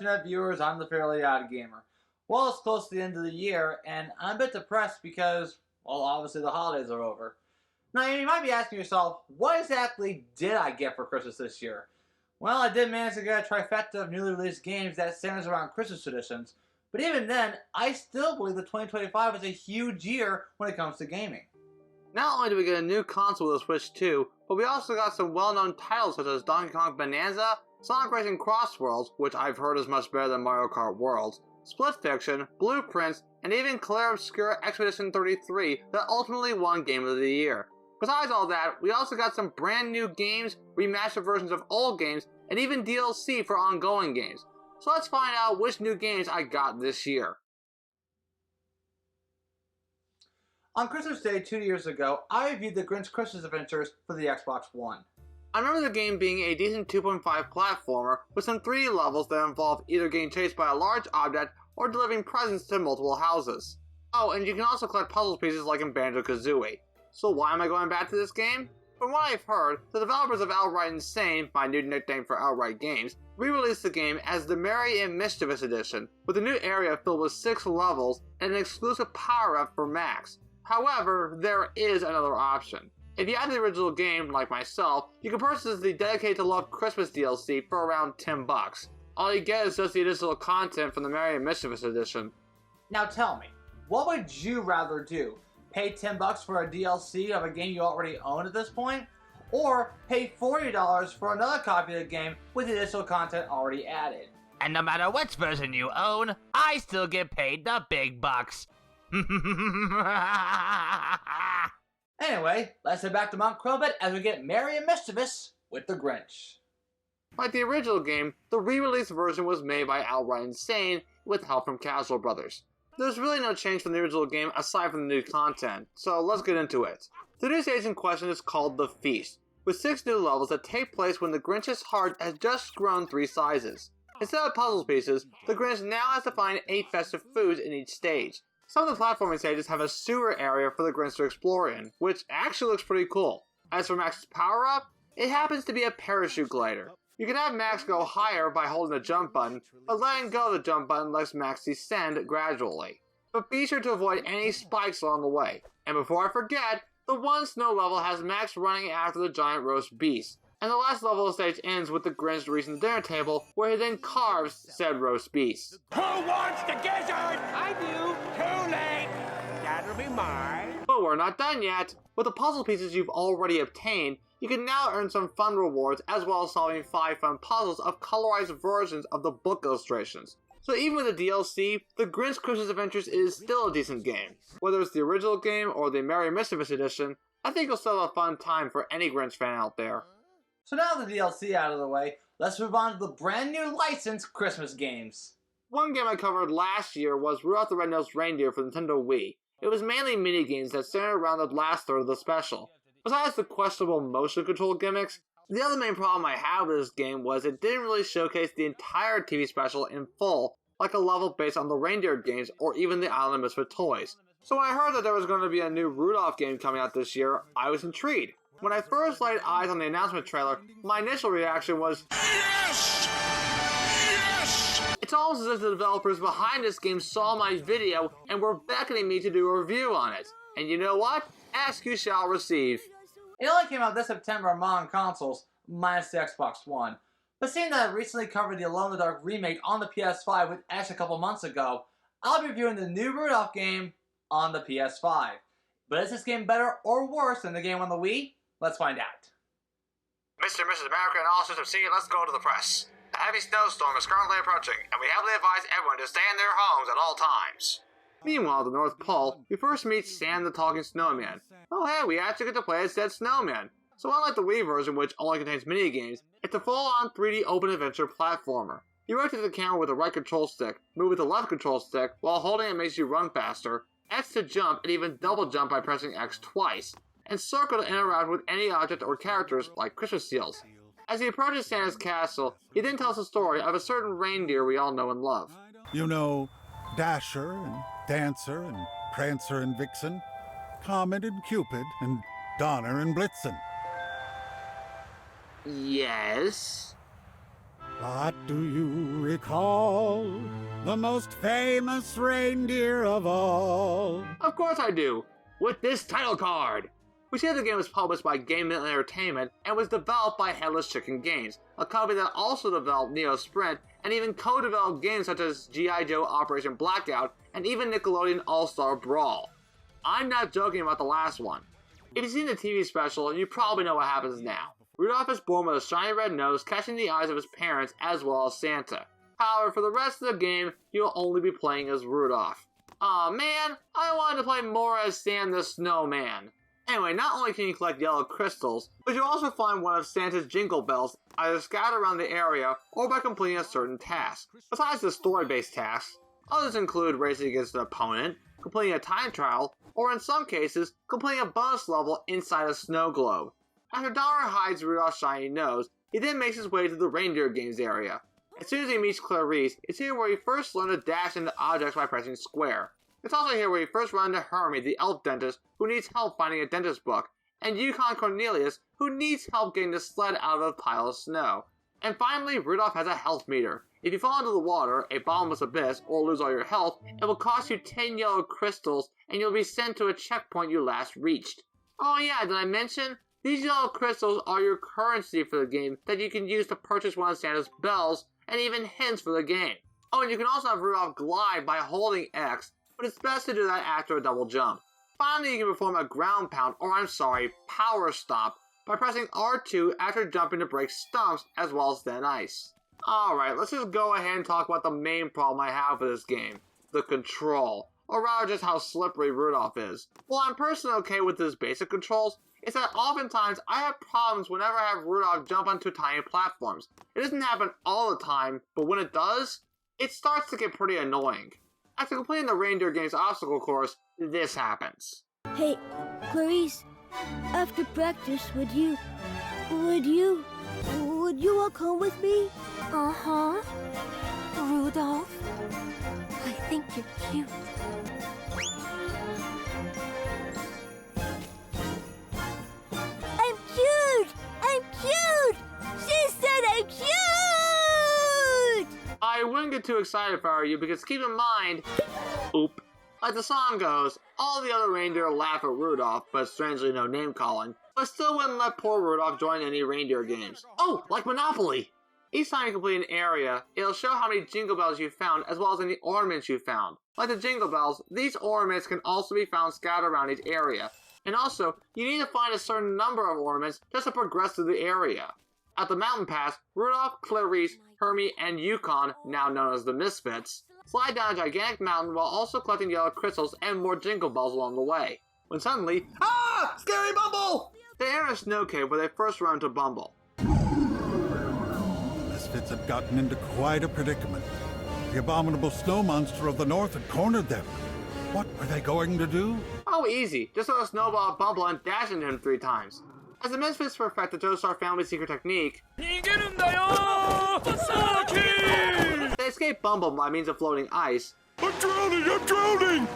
internet viewers, I'm the Fairly Odd Gamer. Well, it's close to the end of the year, and I'm a bit depressed because, well, obviously the holidays are over. Now, you might be asking yourself, what exactly did I get for Christmas this year? Well, I did manage to get a trifecta of newly released games that centers around Christmas traditions, but even then, I still believe that 2025 is a huge year when it comes to gaming. Not only did we get a new console with the Switch 2, but we also got some well-known titles such as Donkey Kong Bonanza, Sonic Racing Cross Worlds, which I've heard is much better than Mario Kart Worlds, Split Fiction, Blueprints, and even Claire Obscura Expedition 33 that ultimately won Game of the Year. Besides all that, we also got some brand new games, remastered versions of old games, and even DLC for ongoing games. So let's find out which new games I got this year. On Christmas Day 2 years ago, I reviewed the Grinch Christmas Adventures for the Xbox One. I remember the game being a decent 2.5 platformer with some 3D levels that involve either getting chased by a large object or delivering presents to multiple houses. Oh, and you can also collect puzzle pieces like in Banjo-Kazooie. So why am I going back to this game? From what I've heard, the developers of Outright Insane, my new nickname for Outright Games, re-released the game as the Merry and Mischievous Edition, with a new area filled with 6 levels and an exclusive power-up for Max. However, there is another option. If you have the original game, like myself, you can purchase the Dedicated to Love Christmas DLC for around $10. All you get is just the additional content from the Merry and Mischievous Edition. Now tell me, what would you rather do? Pay $10 for a DLC of a game you already own at this point? Or pay $40 for another copy of the game with additional content already added? And no matter which version you own, I still get paid the big bucks. Anyway, let's head back to Mount Crowbet as we get merry and mischievous with the Grinch. Like the original game, the re-release version was made by Outright Insane with help from Casual Brothers. There's really no change from the original game aside from the new content, so let's get into it. The new stage in question is called The Feast, with 6 new levels that take place when the Grinch's heart has just grown 3 sizes. Instead of puzzle pieces, the Grinch now has to find 8 festive foods in each stage. Some of the platforming stages have a sewer area for the Grinch to explore in, which actually looks pretty cool. As for Max's power-up, it happens to be a parachute glider. You can have Max go higher by holding the jump button, but letting go of the jump button lets Max descend gradually. But be sure to avoid any spikes along the way. And before I forget, the one snow level has Max running after the giant roast beast. And the last level of the stage ends with the Grinch reaching the dinner table, where he then carves said roast beast. Who wants the gizzard? I do. Too late. That'll be mine. But we're not done yet. With the puzzle pieces you've already obtained, you can now earn some fun rewards as well as solving 5 fun puzzles of colorized versions of the book illustrations. So even with the DLC, the Grinch Christmas Adventures is still a decent game. Whether it's the original game or the Merry Mischievous Edition, I think it'll still have a fun time for any Grinch fan out there. So now the DLC out of the way, let's move on to the brand new licensed Christmas games. One game I covered last year was Rudolph the Red-Nosed Reindeer for Nintendo Wii. It was mainly minigames that centered around the last third of the special. Besides the questionable motion control gimmicks, the other main problem I had with this game was it didn't really showcase the entire TV special in full, like a level based on the Reindeer games or even the Island of Misfit Toys. So when I heard that there was going to be a new Rudolph game coming out this year, I was intrigued. When I first laid eyes on the announcement trailer, my initial reaction was, yes! Yes! It's almost as if the developers behind this game saw my video and were beckoning me to do a review on it. And you know what? Ask you shall receive. It only came out this September on modern consoles, minus the Xbox One. But seeing that I recently covered the Alone in the Dark remake on the PS5 with Ash a couple months ago, I'll be reviewing the new Rudolph game on the PS5. But is this game better or worse than the game on the Wii? Let's find out. Mr. and Mrs. America and all systems C, let's go to the press. A heavy snowstorm is currently approaching, and we heavily advise everyone to stay in their homes at all times. Meanwhile, at the North Pole, we first meet Sam the Talking Snowman. Oh hey, we actually get to play as said snowman. So unlike the Wii version, which only contains minigames, it's a full-on 3D open adventure platformer. You rotate the camera with the right control stick, move with the left control stick, while holding it makes you run faster, X to jump, and even double jump by pressing X twice, and circle to interact with any object or characters like Christmas seals. As he approaches Santa's castle, he then tells the story of a certain reindeer we all know and love. You know, Dasher and Dancer and Prancer and Vixen, Comet and Cupid and Donner and Blitzen. Yes? But do you recall the most famous reindeer of all? Of course I do, with this title card. We see that the game was published by Game Mint Entertainment and was developed by Headless Chicken Games, a company that also developed Neo Sprint and even co-developed games such as G.I. Joe Operation Blackout and even Nickelodeon All-Star Brawl. I'm not joking about the last one. If you've seen the TV special, you probably know what happens now. Rudolph is born with a shiny red nose catching the eyes of his parents as well as Santa. However, for the rest of the game, you'll only be playing as Rudolph. Aw man, I wanted to play more as Sam the Snowman. Anyway, not only can you collect yellow crystals, but you'll also find one of Santa's jingle bells either scattered around the area or by completing a certain task. Besides the story-based tasks, others include racing against an opponent, completing a time trial, or in some cases, completing a bonus level inside a snow globe. After Donner hides Rudolph's shiny nose, he then makes his way to the Reindeer Games area. As soon as he meets Clarice, it's here where he first learns to dash into objects by pressing square. It's also here where you first run into Hermie, the elf dentist, who needs help finding a dentist book, and Yukon Cornelius, who needs help getting the sled out of a pile of snow. And finally, Rudolph has a health meter. If you fall into the water, a bottomless abyss, or lose all your health, it will cost you 10 yellow crystals, and you'll be sent to a checkpoint you last reached. Oh yeah, did I mention? These yellow crystals are your currency for the game that you can use to purchase one of Santa's bells, and even hints for the game. Oh, and you can also have Rudolph glide by holding X, but it's best to do that after a double jump. Finally, you can perform a ground pound, or power stomp, by pressing R2 after jumping to break stumps as well as thin ice. Alright, let's just go ahead and talk about the main problem I have with this game. The control. Or rather just how slippery Rudolph is. While I'm personally okay with his basic controls, it's that oftentimes I have problems whenever I have Rudolph jump onto tiny platforms. It doesn't happen all the time, but when it does, it starts to get pretty annoying. After completing the Reindeer Games obstacle course, this happens. Hey, Clarice, after practice, would you walk home with me? Uh-huh. Rudolph, I think you're cute. I'm cute! I'm cute! She said I'm cute! I wouldn't get too excited if I were you, because keep in mind, like the song goes, all the other reindeer laugh at Rudolph, but strangely no name calling, but still wouldn't let poor Rudolph join any reindeer games. Oh, like Monopoly! Each time you complete an area, it'll show how many jingle bells you found as well as any ornaments you found. Like the jingle bells, these ornaments can also be found scattered around each area. And also, you need to find a certain number of ornaments just to progress through the area. At the mountain pass, Rudolph, Clarice, Hermie, and Yukon, now known as the Misfits, slide down a gigantic mountain while also collecting yellow crystals and more jingle bells along the way. When suddenly, Scary Bumble! They enter a snow cave where they first run into Bumble. The Misfits had gotten into quite a predicament. The abominable snow monster of the north had cornered them. What were they going to do? Oh, easy. Just throw a snowball at Bumble and dash into him 3 times. As the Misfits perfect the Joestar family's secret technique, they escape Bumble by means of floating ice, I'm drowning!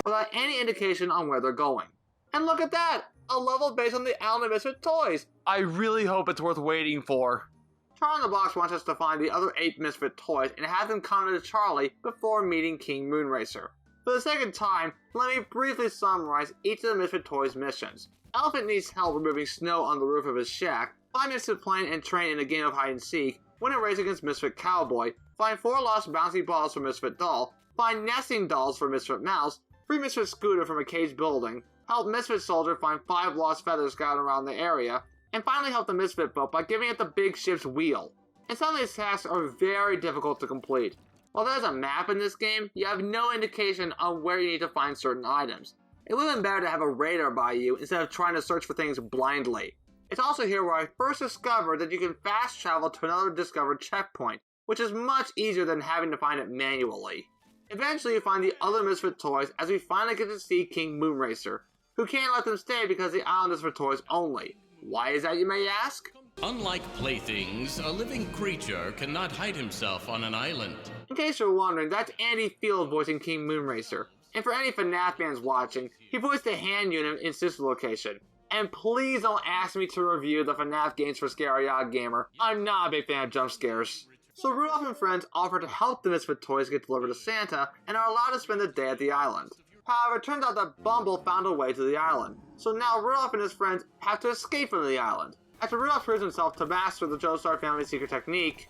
without any indication on where they're going. And look at that! A level based on the Island of Misfit toys! I really hope it's worth waiting for. Charlie in the Box wants us to find the other 8 Misfit toys and have them come to Charlie before meeting King Moonracer. For the second time, let me briefly summarize each of the Misfit toys' missions. Elephant needs help removing snow on the roof of his shack, find Misfit Plane and train in a game of hide and seek, win a race against Misfit Cowboy, find 4 lost bouncy balls for Misfit Doll, find nesting dolls for Misfit Mouse, free Misfit Scooter from a caged building, help Misfit Soldier find 5 lost feathers scattered around the area, and finally help the Misfit boat by giving it the big ship's wheel. And some of these tasks are very difficult to complete. While there's a map in this game, you have no indication on where you need to find certain items. It would have been better to have a radar by you instead of trying to search for things blindly. It's also here where I first discovered that you can fast travel to another discovered checkpoint, which is much easier than having to find it manually. Eventually you find the other Misfit toys as we finally get to see King Moonracer, who can't let them stay because the island is for toys only. Why is that, you may ask? Unlike playthings, a living creature cannot hide himself on an island. In case you're wondering, that's Andy Field voicing King Moonracer. And for any FNAF fans watching, he voiced the hand unit in Sister Location. And please don't ask me to review the FNAF games for Scary OddGamer. I'm not a big fan of jump scares. So Rudolph and friends offer to help the Misfit toys get delivered to Santa and are allowed to spend the day at the island. However, it turns out that Bumble found a way to the island, so now Rudolph and his friends have to escape from the island. After Rudolph proves himself to master the Joestar family's secret technique,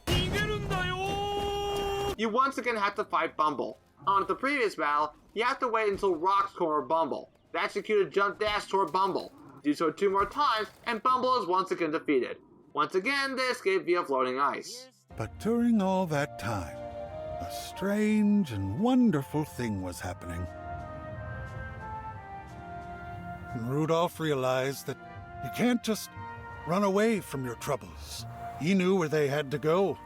you once again have to fight Bumble. On the previous battle, you have to wait until rocks corner Bumble. They execute a jump dash toward Bumble. Do so 2 more times, and Bumble is once again defeated. Once again, they escape via floating ice. But during all that time, a strange and wonderful thing was happening. And Rudolph realized that you can't just run away from your troubles. He knew where they had to go.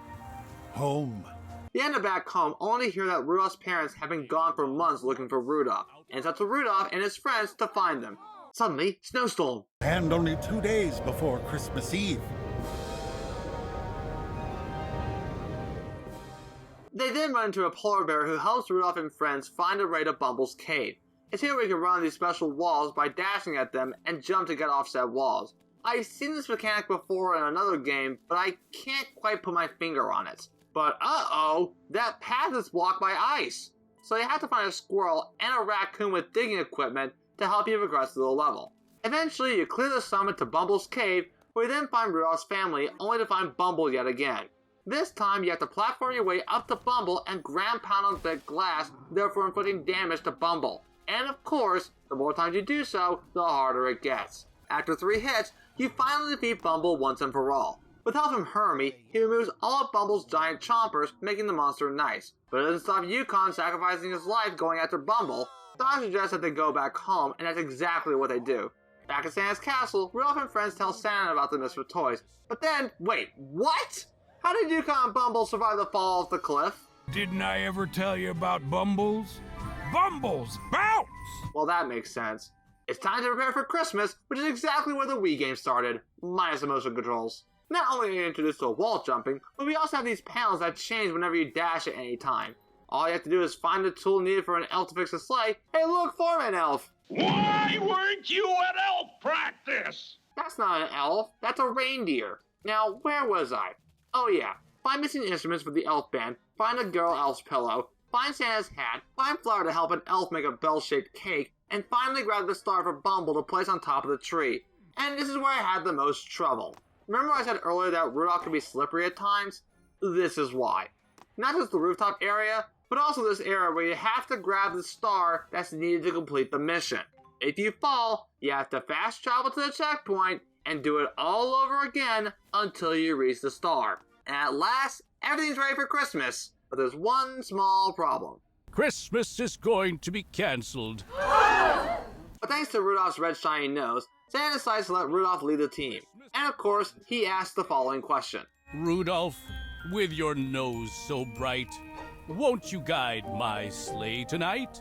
Home. They end up back home only to hear that Rudolph's parents have been gone for months looking for Rudolph, and it's up to Rudolph and his friends to find them. Suddenly, snowstorm. And only 2 days before Christmas Eve. They then run into a polar bear who helps Rudolph and friends find a way to Bumble's cave. It's here we can run on these special walls by dashing at them and jump to get off said walls. I've seen this mechanic before in another game, but I can't quite put my finger on it. But uh-oh, that path is blocked by ice. So you have to find a squirrel and a raccoon with digging equipment to help you progress through the level. Eventually, you clear the summit to Bumble's cave, where you then find Rudolph's family, only to find Bumble yet again. This time, you have to platform your way up to Bumble and ground pound on the glass, therefore inflicting damage to Bumble. And of course, the more times you do so, the harder it gets. After 3 hits, you finally defeat Bumble once and for all. With help from Hermie, he removes all of Bumble's giant chompers, making the monster nice. But it doesn't stop Yukon sacrificing his life going after Bumble. So I suggest that they go back home, and that's exactly what they do. Back at Santa's castle, Rudolph and friends tell Santa about the Misfit toys. But then, wait, what? How did Yukon and Bumble survive the fall off the cliff? Didn't I ever tell you about Bumbles? Bumbles, bounce! Well, that makes sense. It's time to prepare for Christmas, which is exactly where the Wii game started, minus the motion controls. Not only are you introduced to wall jumping, but we also have these panels that change whenever you dash at any time. All you have to do is find the tool needed for an elf to fix the sleigh. Hey look, Foreman Elf! Why weren't you at elf practice? That's not an elf, that's a reindeer. Now, where was I? Oh yeah, find missing instruments for the elf band, find a girl elf's pillow, find Santa's hat, find flour to help an elf make a bell-shaped cake, and finally grab the star for Bumble to place on top of the tree. And this is where I had the most trouble. Remember I said earlier that Rudolph can be slippery at times? This is why. Not just the rooftop area, but also this area where you have to grab the star that's needed to complete the mission. If you fall, you have to fast travel to the checkpoint and do it all over again until you reach the star. And at last, everything's ready for Christmas. But there's one small problem. Christmas is going to be cancelled. But thanks to Rudolph's red shiny nose, Santa decides to let Rudolph lead the team. And of course, he asks the following question. Rudolph, with your nose so bright, won't you guide my sleigh tonight?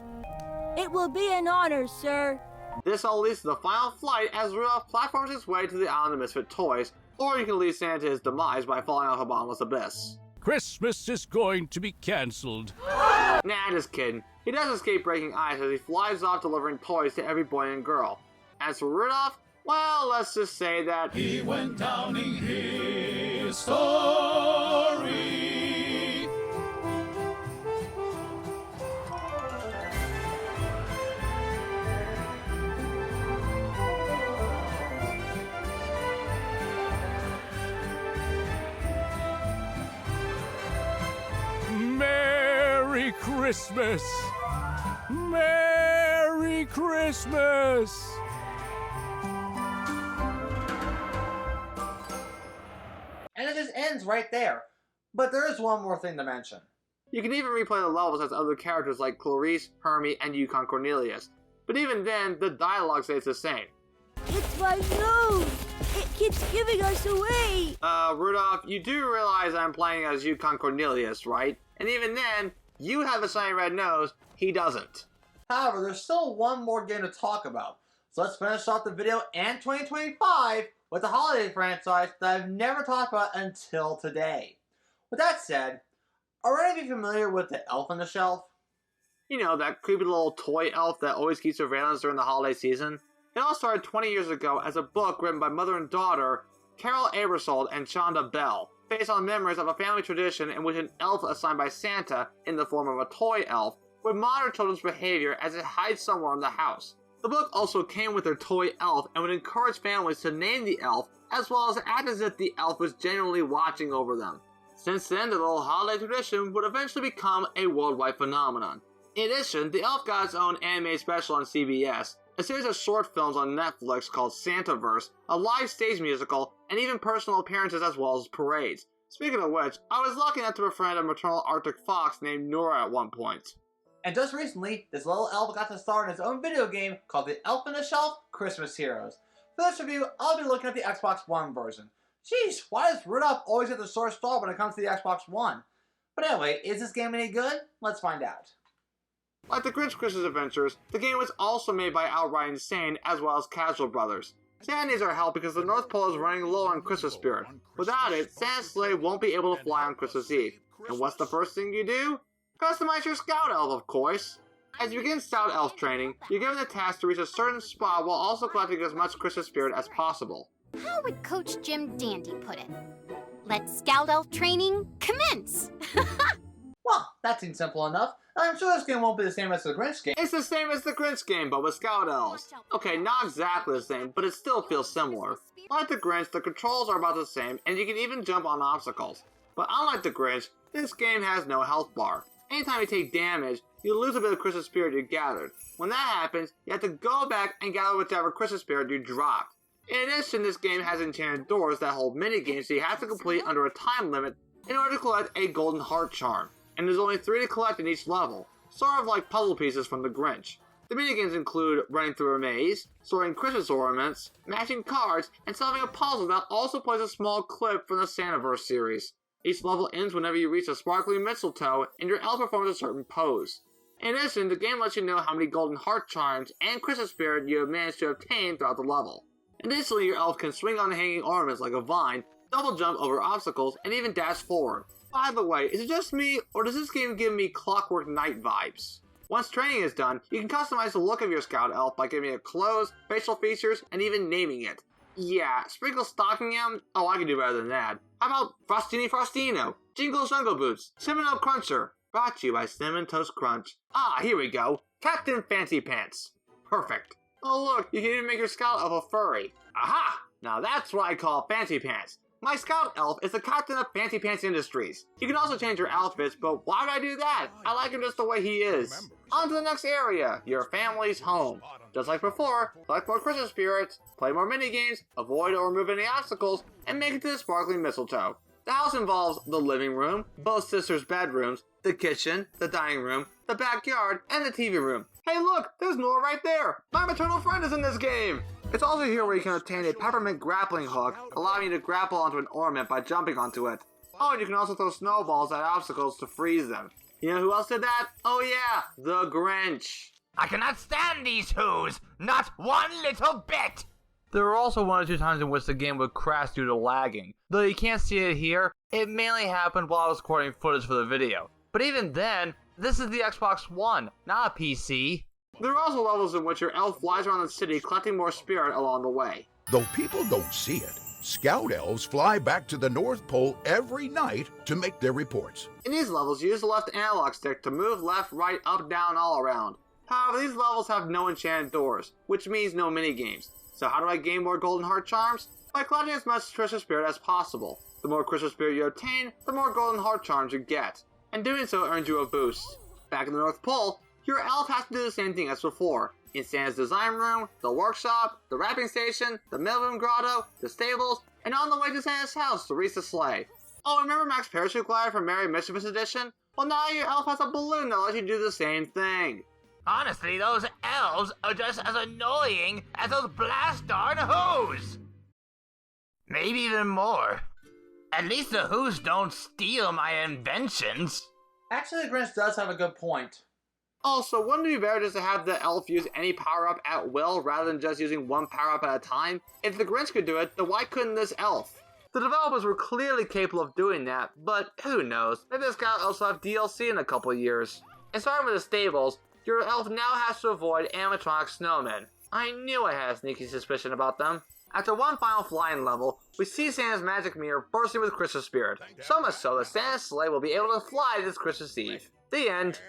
It will be an honor, sir. This all leads to the final flight as Rudolph platforms his way to the island of Misfit Toys, or you can lead Santa to his demise by falling off a bottomless abyss. Christmas is going to be cancelled. Nah, just kidding. He does escape breaking ice as he flies off delivering toys to every boy and girl. As for Rudolph, well, let's just say that he went down in history. Merry Christmas! Merry Christmas! And it just ends right there. But there is one more thing to mention. You can even replay the levels as other characters like Clarice, Hermie, and Yukon Cornelius. But even then, the dialogue stays the same. It's my nose. It keeps giving us away. Rudolph, you do realize I'm playing as Yukon Cornelius, right? And even then, you have a shiny red nose, he doesn't. However, there's still one more game to talk about. So let's finish off the video and 2025 with the holiday franchise that I've never talked about until today. With that said, are any of you familiar with the Elf on the Shelf? You know, that creepy little toy elf that always keeps surveillance during the holiday season? It all started 20 years ago as a book written by mother and daughter Carol Abersold and Chonda Bell, based on memories of a family tradition in which an elf assigned by Santa, in the form of a toy elf, would monitor children's behavior as it hides somewhere in the house. The book also came with their toy elf and would encourage families to name the elf, as well as act as if the elf was genuinely watching over them. Since then, the little holiday tradition would eventually become a worldwide phenomenon. In addition, the elf got its own animated special on CBS, a series of short films on Netflix called Santaverse, a live stage musical, and even personal appearances as well as parades. Speaking of which, I was lucky enough to befriend a maternal Arctic fox named Nora at one point. And just recently, this little elf got to star in his own video game called The Elf on the Shelf Christmas Heroes. For this review, I'll be looking at the Xbox One version. Jeez, why does Rudolph always get the sore star when it comes to the Xbox One? But anyway, is this game any good? Let's find out. Like the Grinch Christmas Adventures, the game was also made by Outright Insane as well as Casual Brothers. Santa needs our help because the North Pole is running low on Christmas spirit. Without it, Santa's sleigh won't be able to fly on Christmas Eve. And what's the first thing you do? Customize your Scout Elf, of course. As you begin Scout Elf training, you're given the task to reach a certain spot while also collecting as much Christmas spirit as possible. How would Coach Jim Dandy put it? Let Scout Elf training commence! Well, that seems simple enough. I'm sure this game won't be the same as the Grinch game. It's the same as the Grinch game, but with Scout Elves. Okay, not exactly the same, but it still feels similar. Like the Grinch, the controls are about the same, and you can even jump on obstacles. But unlike the Grinch, this game has no health bar. Anytime you take damage, you lose a bit of Christmas spirit you gathered. When that happens, you have to go back and gather whichever Christmas spirit you dropped. In addition, this game has enchanted doors that hold mini-games so you have to complete under a time limit in order to collect a golden heart charm. And there's only 3 to collect in each level, sort of like puzzle pieces from the Grinch. The minigames include running through a maze, sorting Christmas ornaments, matching cards, and solving a puzzle that also plays a small clip from the Santaverse series. Each level ends whenever you reach a sparkly mistletoe and your elf performs a certain pose. In addition, the game lets you know how many golden heart charms and Christmas spirit you have managed to obtain throughout the level. Additionally, your elf can swing on hanging ornaments like a vine, double jump over obstacles, and even dash forward. By the way, is it just me, or does this game give me Clockwork Knight vibes? Once training is done, you can customize the look of your Scout Elf by giving it clothes, facial features, and even naming it. Yeah, Sprinkle Stockingham? Oh, I can do better than that. How about Frostini Frostino, Jingle Jungle Boots, Cinnamon Cruncher? Brought to you by Cinnamon Toast Crunch. Ah, here we go. Captain Fancy Pants. Perfect. Oh look, you can even make your Scout Elf a furry. Aha! Now that's what I call Fancy Pants. My Scout Elf is the captain of Fancy Pants Industries. You can also change your outfits, but why would I do that? I like him just the way he is. On to the next area, your family's home. Just like before, collect more Christmas spirits, play more minigames, avoid or remove any obstacles, and make it to the sparkling mistletoe. The house involves the living room, both sisters' bedrooms, the kitchen, the dining room, the backyard, and the TV room. Hey look, there's Nora right there! My maternal friend is in this game! It's also here where you can obtain a peppermint grappling hook, allowing you to grapple onto an ornament by jumping onto it. Oh, and you can also throw snowballs at obstacles to freeze them. You know who else did that? Oh yeah, the Grinch! I cannot stand these Who's! Not one little bit! There were also 1 or 2 times in which the game would crash due to lagging. Though you can't see it here, it mainly happened while I was recording footage for the video. But even then, this is the Xbox One, not a PC. There are also levels in which your elf flies around the city collecting more spirit along the way. Though people don't see it, Scout Elves fly back to the North Pole every night to make their reports. In these levels, you use the left analog stick to move left, right, up, down, all around. However, these levels have no enchanted doors, which means no minigames. So how do I gain more golden heart charms? By collecting as much Christmas spirit as possible. The more Christmas spirit you obtain, the more golden heart charms you get. And doing so earns you a boost. Back in the North Pole, your elf has to do the same thing as before. In Santa's design room, the workshop, the wrapping station, the mailroom grotto, the stables, and on the way to Santa's house to reach the sleigh. Oh, remember Max Parachute Glider from Merry Mischievous Edition? Well, now your elf has a balloon that lets you do the same thing. Honestly, those elves are just as annoying as those blast darn Who's! Maybe even more. At least the Who's don't steal my inventions. Actually, the Grinch does have a good point. Also, wouldn't it be better just to have the elf use any power-up at will rather than just using one power-up at a time? If the Grinch could do it, then why couldn't this elf? The developers were clearly capable of doing that, but who knows? Maybe this guy will also have DLC in a couple years. And starting with the stables, your elf now has to avoid animatronic snowmen. I knew I had a sneaky suspicion about them. After one final flying level, we see Santa's magic mirror bursting with Christmas spirit. So much so that Santa's sleigh will be able to fly this Christmas Eve. The end.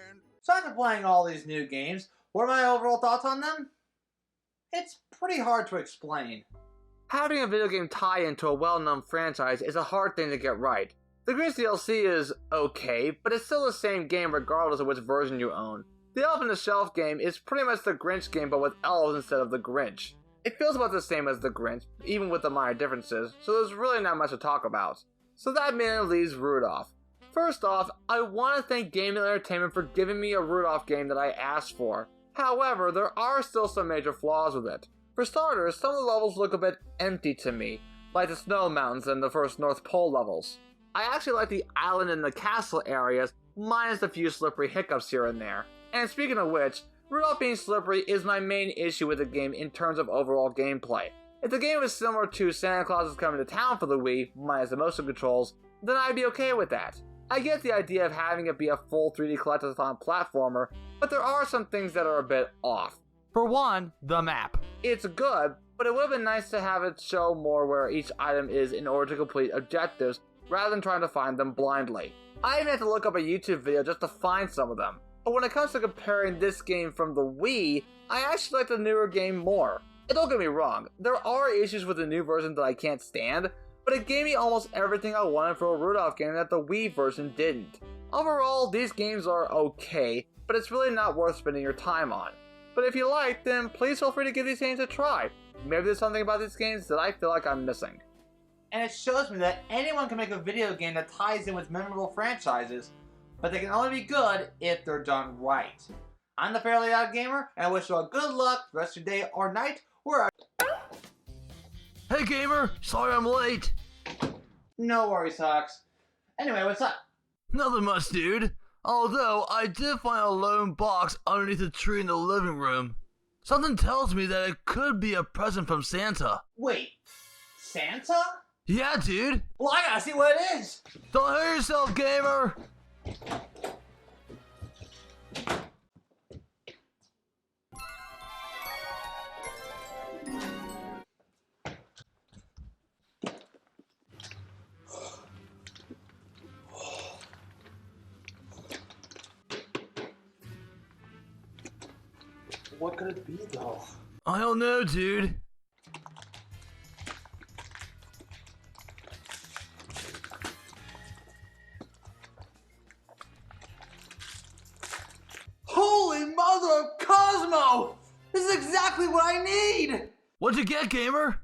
So after playing all these new games, what are my overall thoughts on them? It's pretty hard to explain. Having a video game tie into a well-known franchise is a hard thing to get right. The Grinch DLC is okay, but it's still the same game regardless of which version you own. The Elf on the Shelf game is pretty much the Grinch game but with elves instead of the Grinch. It feels about the same as the Grinch, even with the minor differences, so there's really not much to talk about. So that mainly leaves Rudolph. First off, I want to thank Gaming Entertainment for giving me a Rudolph game that I asked for. However, there are still some major flaws with it. For starters, some of the levels look a bit empty to me, like the snow mountains and the first North Pole levels. I actually like the island and the castle areas, minus a few slippery hiccups here and there. And speaking of which, Rudolph being slippery is my main issue with the game in terms of overall gameplay. If the game was similar to Santa Claus is Coming to Town for the Wii, minus the motion controls, then I'd be okay with that. I get the idea of having it be a full 3D collectathon platformer, but there are some things that are a bit off. For one, the map. It's good, but it would have been nice to have it show more where each item is in order to complete objectives, rather than trying to find them blindly. I even had to look up a YouTube video just to find some of them. But when it comes to comparing this game from the Wii, I actually like the newer game more. And don't get me wrong, there are issues with the new version that I can't stand, but it gave me almost everything I wanted for a Rudolph game that the Wii version didn't. Overall, these games are okay, but it's really not worth spending your time on. But if you like, then please feel free to give these games a try. Maybe there's something about these games that I feel like I'm missing. And it shows me that anyone can make a video game that ties in with memorable franchises, but they can only be good if they're done right. I'm the Fairly Odd Gamer, and I wish you all good luck the rest of your day or night, wherever. Hey gamer, sorry I'm late. No worries, Hux. Anyway, what's up? Nothing much, dude. Although, I did find a lone box underneath a tree in the living room. Something tells me that it could be a present from Santa. Wait, Santa? Yeah, dude. Well, I gotta see what it is. Don't hurt yourself, gamer. What could it be, though? I don't know, dude. Holy mother of Cosmo! This is exactly what I need! What'd you get, gamer?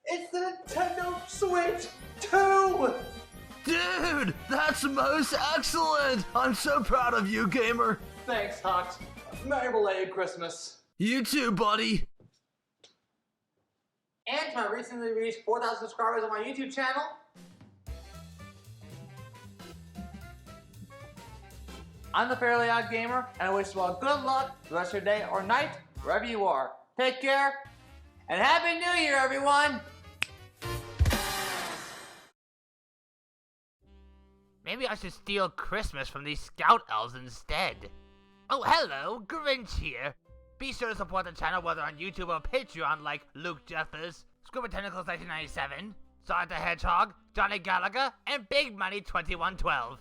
It's the Nintendo Switch 2! Dude, that's most excellent! I'm so proud of you, gamer. Thanks, Hux. Merry belated Christmas. You too, buddy. And to my recently reached 4,000 subscribers on my YouTube channel, I'm the Fairly Odd Gamer, and I wish you all good luck the rest of your day or night, wherever you are. Take care, and Happy New Year, everyone! Maybe I should steal Christmas from these scout elves instead. Oh, hello, Grinch here. Be sure to support the channel whether on YouTube or Patreon like Luke Jeffers, Scuba Tentacles 1997, Sonic the Hedgehog, Johnny Gallagher, and Big Money 2112.